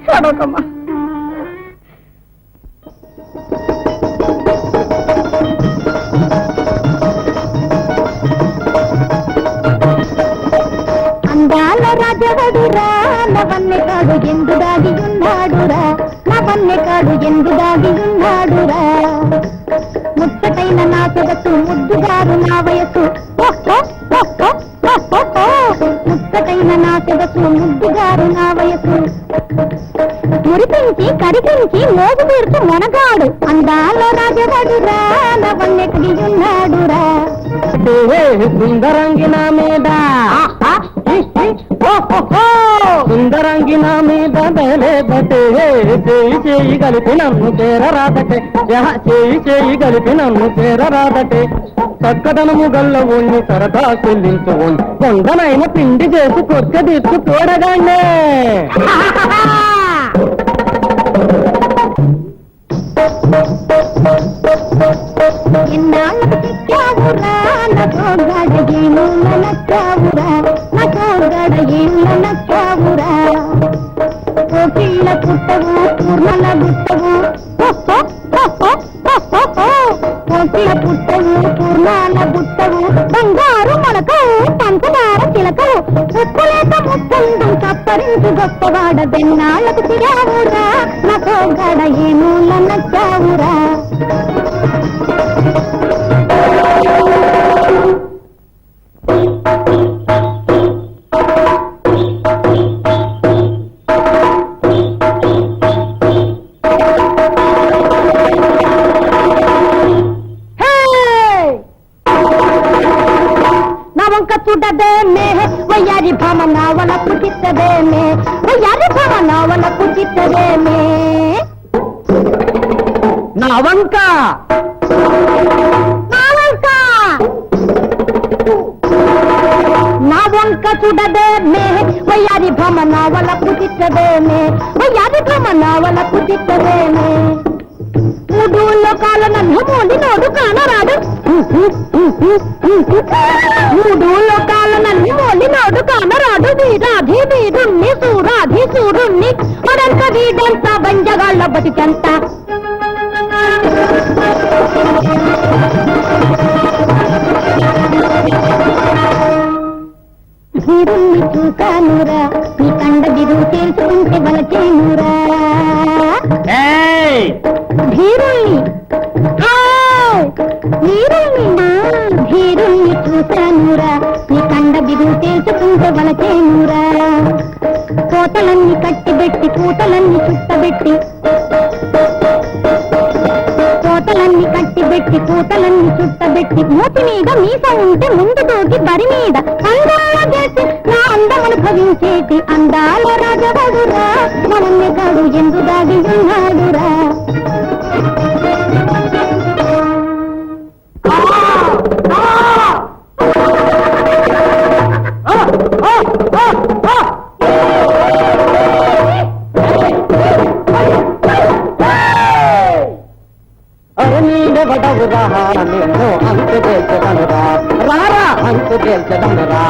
చదవకమ్మా. అందాల రాజవడురా నవన్నెకాడు ఎందు దాగి ఉన్నాడురా, నవన్నెకాడు ఎందు దాగి ఉన్నాడురా. ముచ్చటైన నా సొగసు ముద్దుగారు నా వయసు, ముచ్చటైన నా సొగసు ముద్దుగారు నా వయసు. మురిపించి కరిపించి మోగు తీర్చు మొనగాడు, అందాల రాజవడురా నవన్నెకడి ఉన్నాడురా. సుందరంగిన మీద సుందరంగిన మీద చేయి చేయి కలిపి నన్ను చేరరాదటే, చేయి చేయి కలిపి నన్ను చేరరాదటే. చక్కదనము గల్ల ఓణ్ణి సరదా చెల్లించు ఓణ్ణి, కొండనైన పిండి చేసి కొక్క తీర్చు చూడగానే. ఎన్నాళ్ళకు చిక్కావురా నకోగడ ఏముల నచ్చావురా, నకోగడ ఏముల నచ్చావురా. కోకిళ్ళ పుట్టవు పూర్ణల గుట్టవు, కోకిళ్ళ పుట్టవు పూర్ణాల గుట్టవు. బంగారు మొలకవు పంచదార చిలకవు, ఉప్పులేక ముప్పందం కప్పరించు గొప్పవాడ. బెన్నాళ్ళకు చిరావురా నకోగడ ఏముల నచ్చావురా. చూడదేమే వయ్యారి భామ నావల పుట్టిత్తదేమే, వయ్యారి భామ నావల పుట్టిత్తదేమే. నావంక నావంక నా వంక చూడదేమే వయ్యారి భామ నావల పుట్టిత్తదేమే, వయ్యారి భామ నావల పుట్టిత్తదేమే. మూడు లోకాల నన్ను మోడి నోడు కానరాడు, మూడు లోకాల నన్ను మోడి నోడు కానరాడు. వీరాధి వీరుణ్ణి సూరాధి సూరుణ్ణి మరంత వీడంత బంజగాళ్ళ బతికంత. వీరుణ్ణి చూసానురా నీ కండ బిరువు చేసుకుంటే వలచేనురా. ధీరుణ్ణి ధీరుణ్ణి చూశానురా నీ కండ బిరువు చేసుకుంటే వలచేనురా. కోతలన్నీ కట్టిబెట్టి కూతలన్నీ చుట్టబెట్టి, కోతలన్నీ కట్టిబెట్టి కూతలన్నీ చుట్టబెట్టి. మూతి మీద మీస ఉంటే ముందు దూకి బరి మీద అందాల చేసి నా అందమును భవించేటి. అందాల రాజవడురా నవన్నెకాడు ఎందు దాగి ఉన్నాడురా. అరణీడవడవురా నిన్ను అంతు తేల్చదనురా, రారా అంతు తేల్చదనురా.